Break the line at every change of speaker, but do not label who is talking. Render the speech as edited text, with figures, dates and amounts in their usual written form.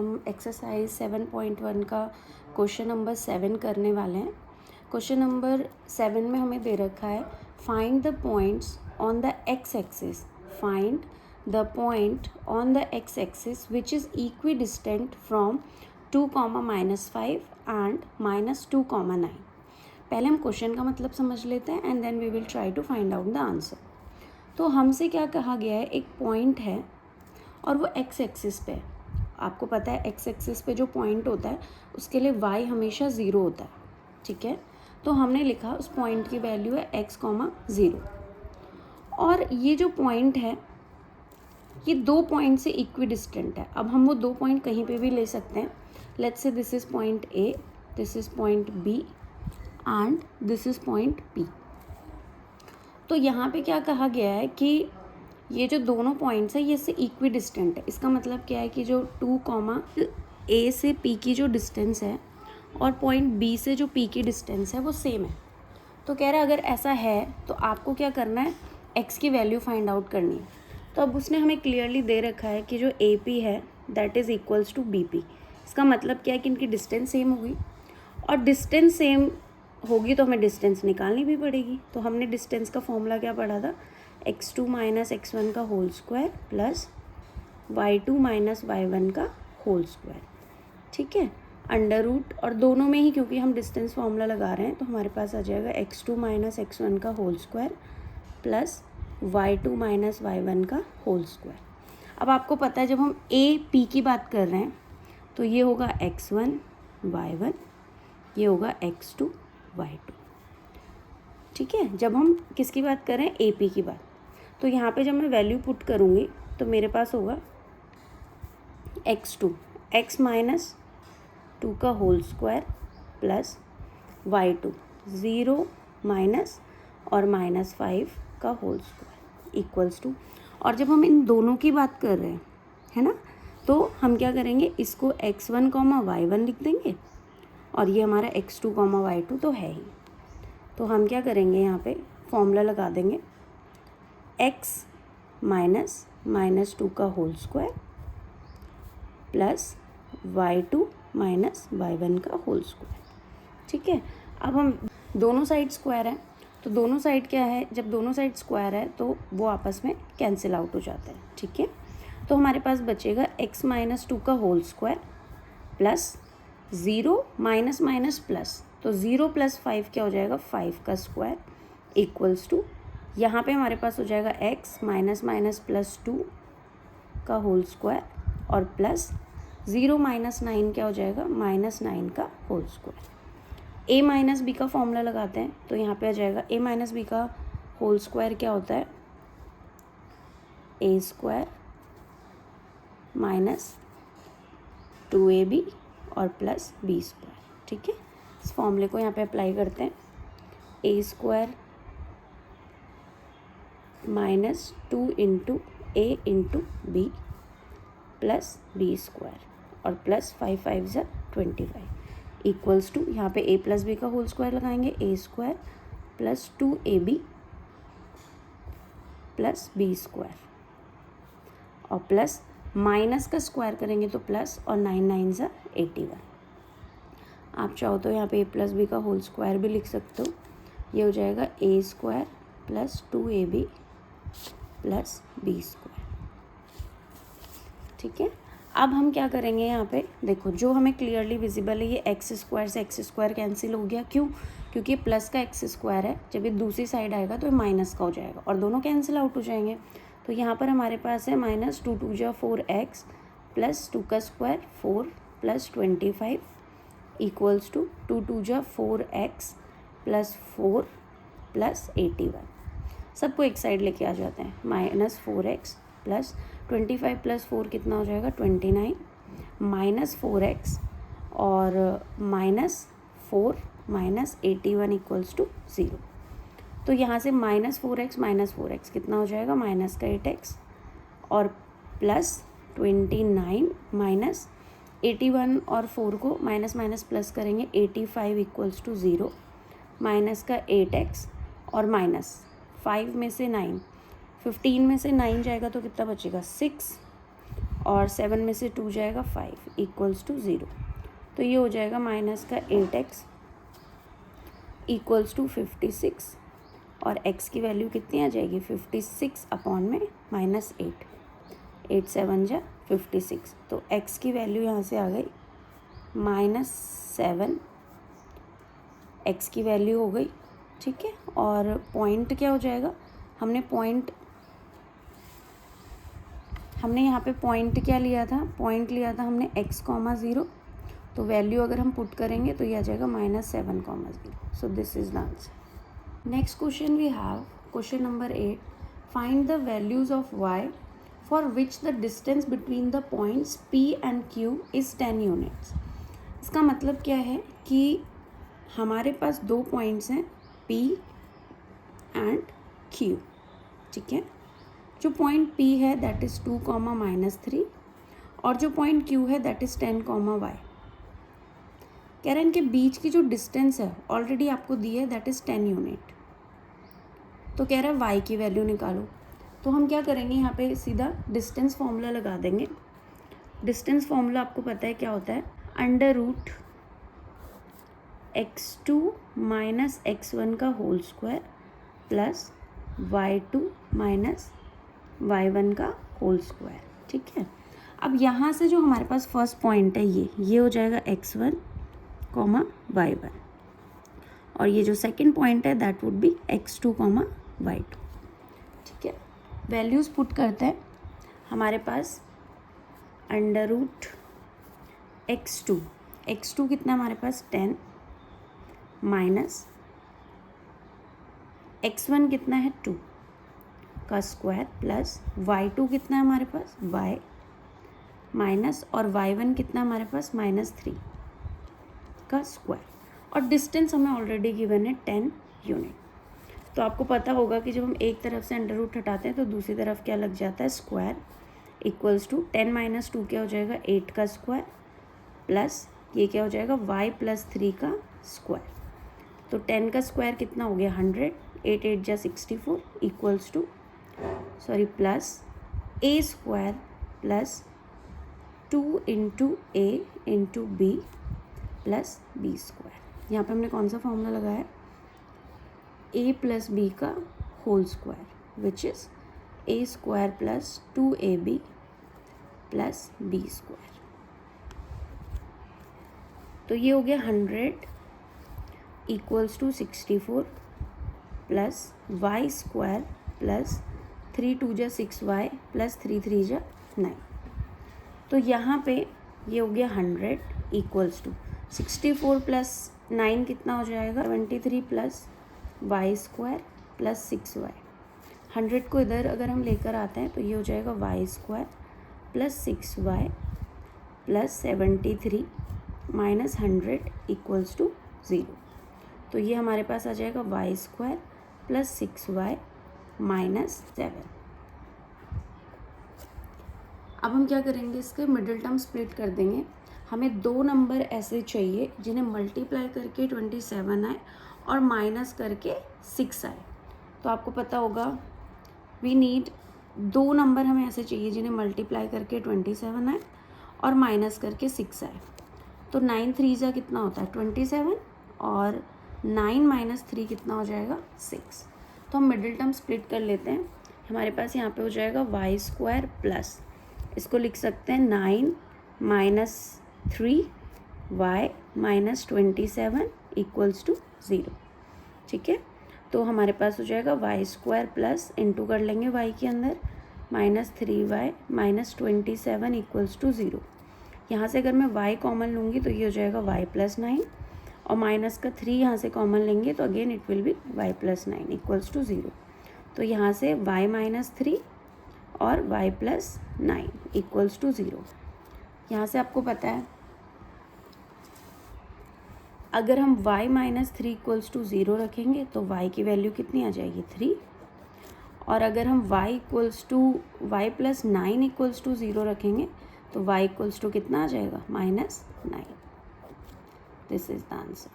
हम एक्सरसाइज 7.1 का question number 7 करने वाले हैं। क्वेश्चन नंबर 7 में हमें दे रखा है find the points on the X axis find the point on the X axis which is equidistant from 2,-5 and -2,9। पहले हम क्वेश्चन का मतलब समझ लेते हैं and then we will try to find out the answer. तो हमसे क्या कहा गया है, एक पॉइंट है और वो एक्स एक्सिस पे है। आपको पता है एक्स एक्सिस पे जो पॉइंट होता है उसके लिए y हमेशा 0 होता है, ठीक है। तो हमने लिखा उस पॉइंट की वैल्यू है x, 0 और ये जो पॉइंट है ये दो पॉइंट से इक्वी डिस्टेंट है। अब हम वो दो पॉइंट कहीं पे भी ले सकते हैं। Let's say this is point A, this is point B and this is point P। तो यहाँ पे क्या कहा गया है कि ये जो दोनों पॉइंट्स है ये इससे इक्वी डिस्टेंट है। इसका मतलब क्या है कि जो 2, A से P की जो डिस्टेंस है और पॉइंट B से जो P की डिस्टेंस है वो सेम है। तो कह रहा है अगर ऐसा है तो आपको क्या करना है, x की वैल्यू फाइंड आउट करनी है। तो अब उसने हमें क्लियरली दे रखा है कि जो AP है that is equals to BP। इसका मतलब क्या है कि इनकी डिस्टेंस सेम होगी और डिस्टेंस सेम होगी तो हमें डिस्टेंस निकालनी भी पड़ेगी। तो हमने डिस्टेंस का फॉर्मूला क्या पढ़ा था, x2 - x1 का whole square plus y2 - y1 का होल स्क्वायर, ठीक है, अंडर रूट। और दोनों में ही क्योंकि हम डिस्टेंस फार्मूला लगा रहे हैं तो हमारे पास आ जाएगा x2 - x1 का whole square plus y2 - y1 का होल स्क्वायर। अब आपको पता है जब हम a p की बात कर रहे हैं तो ये होगा x1 y1, ये होगा x2 y2, ठीक है। जब हम किसकी बात कर रहे हैं, ए पी की बात, तो यहाँ पे जब मैं वैल्यू पुट करूँगी तो मेरे पास होगा x2 x - 2 का whole square plus y2 0 minus और -5 का होल स्क्वायर इक्वल्स टू। और जब हम इन दोनों की बात कर रहे हैं, है ना, तो हम क्या करेंगे, इसको x1, y1 लिख देंगे और ये हमारा x2, y2 तो है ही। तो हम क्या करेंगे, यहाँ पे फॉर्मूला लगा देंगे x - -2 का whole square plus y2 - y1 का होल स्क्वायर, ठीक है। अब हम दोनों साइड स्क्वायर है तो दोनों साइड क्या है, जब दोनों साइड स्क्वायर है तो वो आपस में कैंसिल आउट हो जाते हैं, ठीक है। तो हमारे पास बचेगा x - 2 का whole square plus 0 minus plus, तो 0 + 5 क्या हो जाएगा, 5 का स्क्वायर इक्वल्स टू, यहाँ पे हमारे पास हो जाएगा x -+2 का होल स्क्वायर और प्लस 0 - 9 क्या हो जाएगा, -9 का होल स्क्वायर। a - b का फॉर्मूला लगाते हैं तो यहाँ पे आ जाएगा a - b का होल स्क्वायर क्या होता है, a² - 2ab और प्लस b², ठीक है। इस फॉर्मूले को यहाँ पे अप्लाई करते हैं, a² - 2 × a × b plus b² और प्लस 5 × 5 = 25 इक्वल्स टू, यहाँ पे a + b का होल स्क्वायर लगाएंगे, a² + 2ab प्लस b² और प्लस माइनस का स्क्वायर करेंगे तो प्लस और 9 × 9 = 81। आप चाहो तो यहाँ पे a + b का होल स्क्वायर भी लिख सकते हो, ये हो जाएगा a² + 2ab प्लस b², ठीक है। अब हम क्या करेंगे, यहाँ पे देखो जो हमें क्लियरली विजिबल है ये x² से x² कैंसिल हो गया, क्यों, क्योंकि प्लस का x² है, जब ये दूसरी साइड आएगा तो ये माइनस का हो जाएगा और दोनों कैंसिल आउट हो जाएंगे। तो यहाँ पर हमारे पास है -2 × 2 = 4x प्लस 2 का square 4 plus 25 equals to 2 × 2 = 4x plus 4 plus 81। सबको एक साइड लेके आ जाते हैं, -4x प्लस 25 प्लस 4 कितना हो जाएगा, 29 -4x और -4 -81 इक्वल्स टू 0। तो यहाँ से -4x कितना हो जाएगा, -8x और प्लस 29 -81 और 4 को माइनस प्लस करेंगे, 85 इक्वल्स टू 0 माइनस का 8x और माइनस 5 में से 9, 15 में से 9 जाएगा तो कितना बचेगा, 6 और 7 में से 2 जाएगा 5 इक्वल्स टू 0। तो ये हो जाएगा माइनस का 8x इक्वल्स टू 56 और x की वैल्यू कितनी आ जाएगी 56 अपॉन में माइनस 8, 8 7 जा 56। तो x की वैल्यू यहाँ से आ गई -7, x की वैल्यू हो गई, ठीक है। और पॉइंट क्या हो जाएगा, हमने यहाँ पे पॉइंट क्या लिया था, पॉइंट लिया था हमने x, 0। तो वैल्यू अगर हम पुट करेंगे तो ये आ जाएगा -7, 0। So this is the answer. Next question we have question number 8, find the values of y for which the distance between the points p and q is 10 units. इसका मतलब क्या है कि हमारे पास दो पॉइंट्स हैं p एंड q, ठीक है। जो पॉइंट p है दैट इज़ 2, -3 और जो पॉइंट q है दैट इज़ 10, y। कह रहे हैं इनके बीच की जो डिस्टेंस है ऑलरेडी आपको दी है दैट इज़ 10 यूनिट। तो कह रहा है y की वैल्यू निकालो। तो हम क्या करेंगे, यहाँ पे सीधा डिस्टेंस फॉर्मूला लगा देंगे। डिस्टेंस फॉर्मूला आपको पता है क्या होता है, √x2 - x1 का whole square plus y2 - y1 का होल स्क्वायर, ठीक है। अब यहाँ से जो हमारे पास फर्स्ट पॉइंट है ये हो जाएगा x1, y1 और ये जो सेकंड पॉइंट है that would be x2, y2, ठीक है। वैल्यूज़ पुट करते हैं, हमारे पास √x2 कितना हमारे पास 10 माइनस x1 कितना है 2 का स्क्वायर प्लस y2 कितना है हमारे पास y माइनस और y1 कितना हमारे पास -3 का स्क्वायर। और डिस्टेंस हमें ऑलरेडी गिवन है 10 यूनिट। तो आपको पता होगा कि जब हम एक तरफ से √ हटाते हैं तो दूसरी तरफ क्या लग जाता है, स्क्वायर इक्वल्स टू 10 - 2 क्या हो जाएगा 8 का स्क्वायर प्लस ये क्या हो जाएगा y + 3 का स्क्वायर। तो 10 का स्क्वायर कितना हो गया 100, 8 8 जा 64 equals two plus a² plus 2 × a × b plus b²। यहाँ पे हमने कौन सा फॉर्मूला लगाया, a + b का whole square which is a² plus 2ab plus b²। तो ये हो गया 100 equals to 64 plus y² plus 3 2 जा 6y प्लस 3 3 जा 9। तो यहाँ पे ये हो गया 100 इक्वल्स टू 64 प्लस 9 कितना हो जाएगा 23 प्लस y² प्लस 6y। 100 को इधर अगर हम लेकर आते हैं तो ये हो जाएगा y² plus 6y plus 73 minus 100 equals to 0। तो ये हमारे पास आ जाएगा y² प्लस 6y माइनस 7। अब हम क्या करेंगे, इसके मिडिल टर्म स्प्लिट कर देंगे। हमें दो नंबर ऐसे चाहिए जिन्हें मल्टीप्लाई करके 27 आए और माइनस करके 6 आए। तो आपको पता होगा वी नीड दो नंबर हमें ऐसे चाहिए जिन्हें मल्टीप्लाई करके 27 आए और माइनस करके 6 आए। तो 9 3 जा कितना होता है 27 और 9 - 3 कितना हो जाएगा 6। तो हम मिडिल टर्म स्प्लिट कर लेते हैं। हमारे पास यहाँ पे हो जाएगा y² प्लस, इसको लिख सकते हैं 9 - 3y - 27 इक्वल्स टू 0, ठीक है। तो हमारे पास हो जाएगा y² प्लस इंटू कर लेंगे y के अंदर -3y - 27 इक्वल्स टू 0। यहाँ से अगर मैं y कॉमन लूँगी तो ये हो जाएगा y + 9 और माइनस का 3 यहाँ से कॉमन लेंगे तो again it will be y + 9 equals to 0। तो यहाँ से y - 3 और y + 9 इक्वल्स टू 0। यहाँ से आपको पता है अगर हम y - 3 इक्वल्स टू 0 रखेंगे तो y की वैल्यू कितनी आ जाएगी 3, और अगर हम y + 9 इक्वल्स टू 0 रखेंगे तो y इक्वल्स टू कितना आ जाएगा -9। This is the answer.